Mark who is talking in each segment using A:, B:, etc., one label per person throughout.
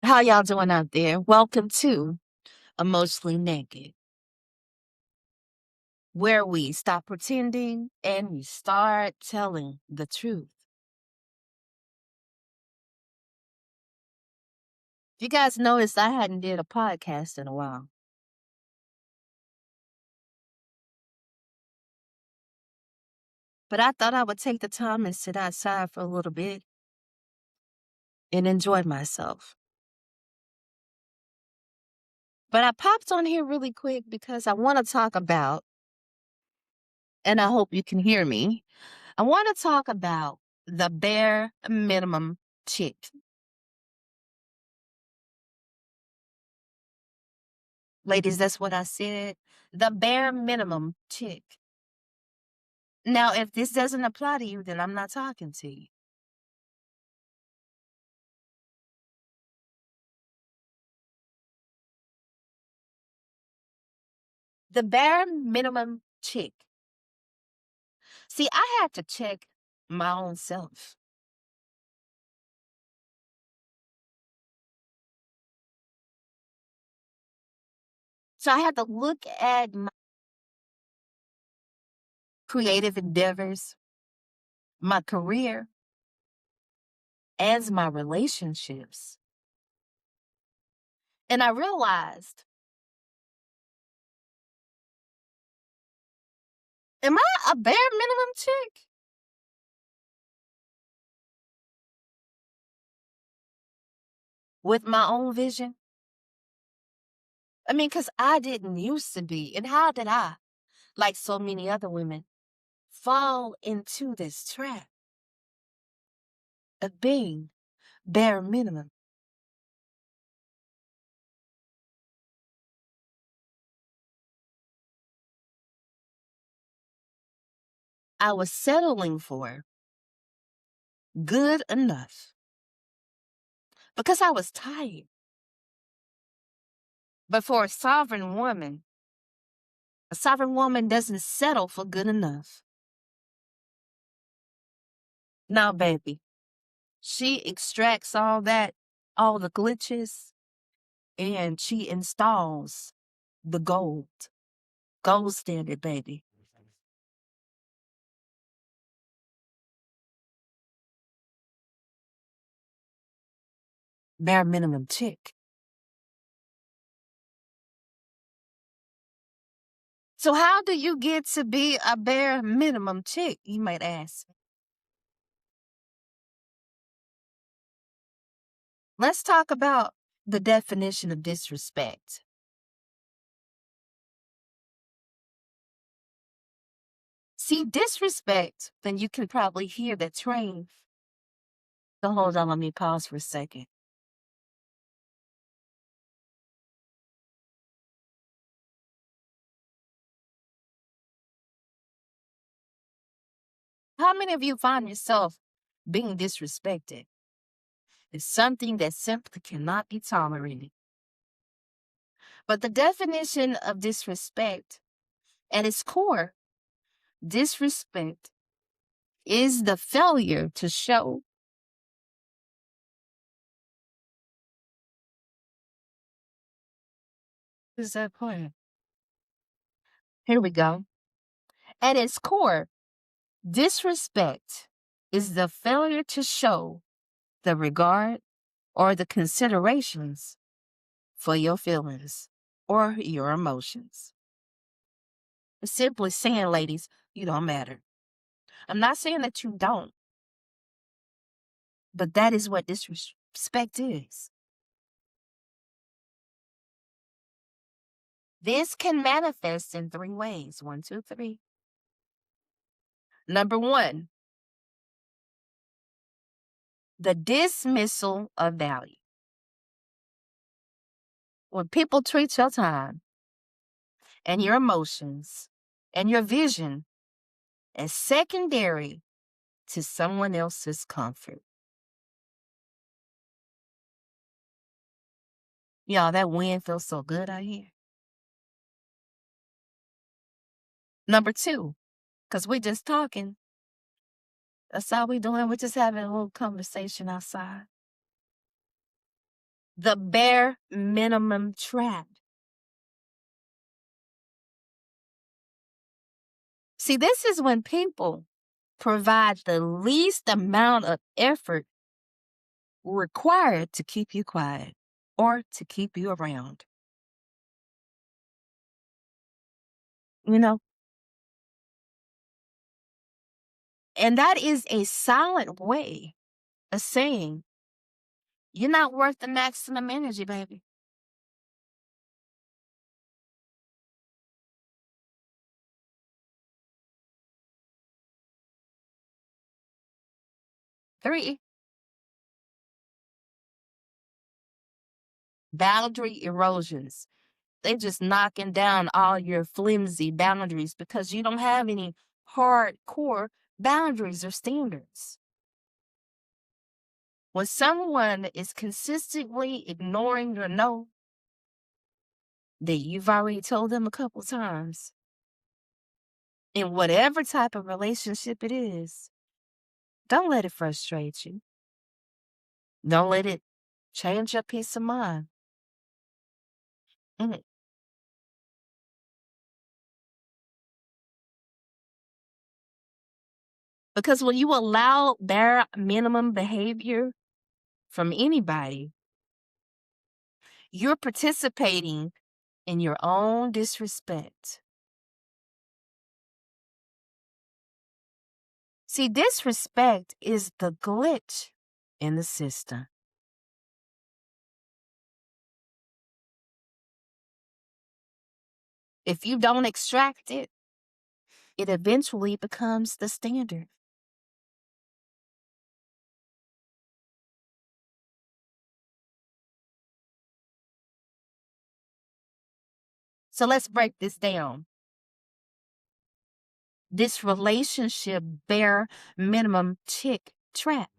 A: How y'all doing out there? Welcome to Emotionally Naked, where we stop pretending and we start telling the truth. If you guys noticed, I hadn't did a podcast in a while. But I thought I would take the time and sit outside for a little bit and enjoy myself. But I popped on here really quick because I want to talk about, and I hope you can hear me, I want to talk about the bare minimum chick. Ladies, that's what I said. The bare minimum chick. Now, if this doesn't apply to you, then I'm not talking to you. The bare minimum chick. See, I had to check my own self. So I had to look at my creative endeavors, my career, and my relationships. And I realized, am I a bare minimum chick? With my own vision? I mean, because I didn't used to be. And how did I, like so many other women, fall into this trap of being bare minimum? I was settling for good enough because I was tired. But for a sovereign woman doesn't settle for good enough. Now, baby, she extracts all that, all the glitches, and she installs the gold. Gold standard, baby. Bare minimum chick. So how do you get to be a bare minimum chick, you might ask? Let's talk about the definition of disrespect. See, disrespect, then you can probably hear the train. So hold on, let me pause for a second. How many of you find yourself being disrespected? It's something that simply cannot be tolerated. But the definition of disrespect, at its core, disrespect is the failure to show. What is that point? Here we go. At its core, disrespect is the failure to show the regard or the considerations for your feelings or your emotions. Simply saying, ladies, you don't matter. I'm not saying that you don't, but that is what disrespect is. This can manifest in three ways. One, two, three. Number one, the dismissal of value. When people treat your time and your emotions and your vision as secondary to someone else's comfort. Y'all, that wind feels so good out here. Number two, because we just talking. That's all we doing. We're just having a little conversation outside. The bare minimum trap. See, this is when people provide the least amount of effort required to keep you quiet or to keep you around. You know, and that is a silent way of saying you're not worth the maximum energy, baby. Three, boundary erosions. They just knocking down all your flimsy boundaries because you don't have any hardcore boundaries or standards. When someone is consistently ignoring your no that you've already told them a couple times, in whatever type of relationship it is, don't let it frustrate you. Don't let it change your peace of mind. Mhm. Because when you allow bare minimum behavior from anybody, you're participating in your own disrespect. See, disrespect is the glitch in the system. If you don't extract it, it eventually becomes the standard. So let's break this down. This relationship bare minimum chick trap.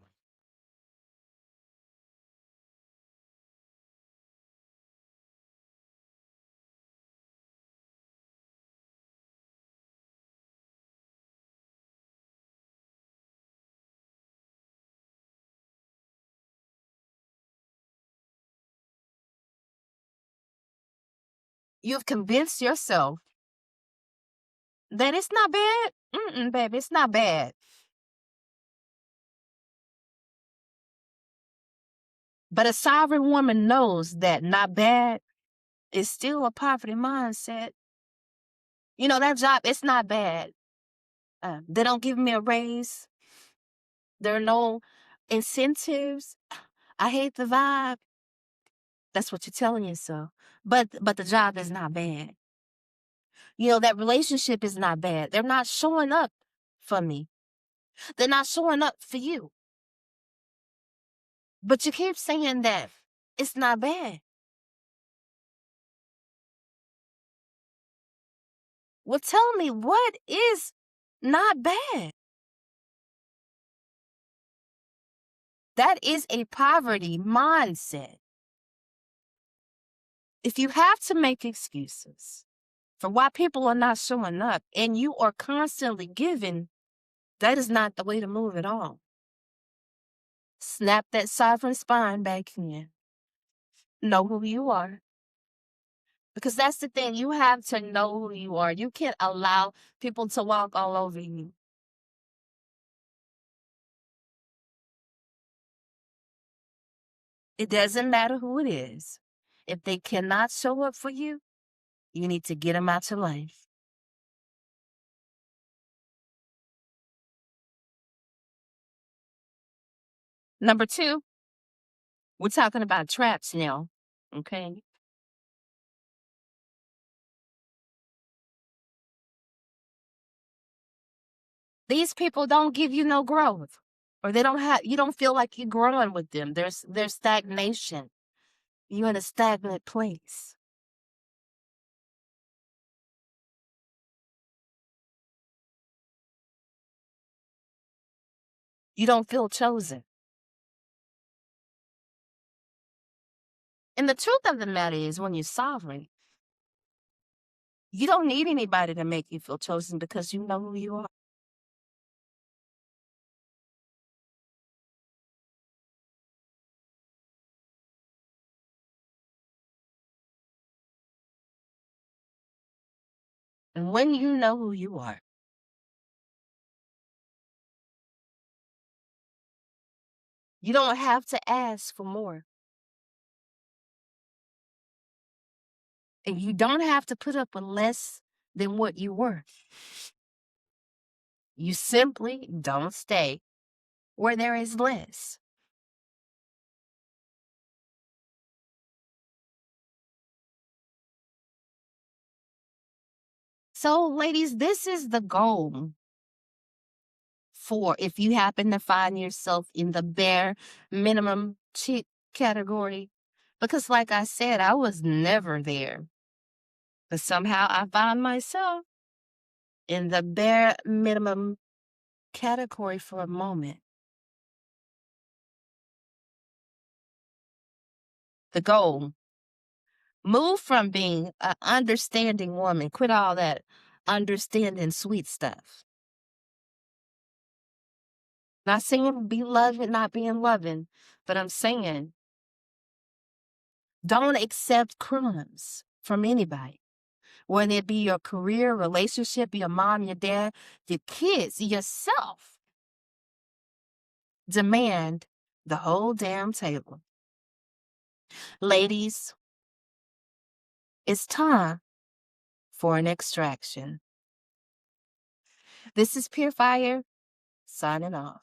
A: You've convinced yourself that it's not bad. Baby, it's not bad. But a sovereign woman knows that not bad is still a poverty mindset. You know, that job, it's not bad. They don't give me a raise. There are no incentives. I hate the vibe. That's what you're telling yourself. But the job is not bad. You know, that relationship is not bad. They're not showing up for me. They're not showing up for you. But you keep saying that it's not bad. Well, tell me what is not bad? That is a poverty mindset. If you have to make excuses for why people are not showing up and you are constantly giving, that is not the way to move at all. Snap that sovereign spine back in. Know who you are. Because that's the thing. You have to know who you are. You can't allow people to walk all over you. It doesn't matter who it is. If they cannot show up for you, you need to get them out your life. Number two, we're talking about traps now. Okay. These people don't give you no growth. Or they don't have you don't feel like you're growing with them. There's stagnation. You're in a stagnant place. You don't feel chosen. And the truth of the matter is when you're sovereign, you don't need anybody to make you feel chosen because you know who you are. And when you know who you are, you don't have to ask for more. And you don't have to put up with less than what you were. You simply don't stay where there is less. So, ladies, this is the goal for if you happen to find yourself in the bare minimum chick category. Because, like I said, I was never there. But somehow I find myself in the bare minimum category for a moment. The goal, move from being an understanding woman, quit all that understanding sweet stuff. Not saying be loving, not being loving, but I'm saying don't accept crumbs from anybody, whether it be your career, relationship, your mom, your dad, your kids, yourself. Demand the whole damn table. Ladies, it's time for an extraction. This is Pure Fire signing off.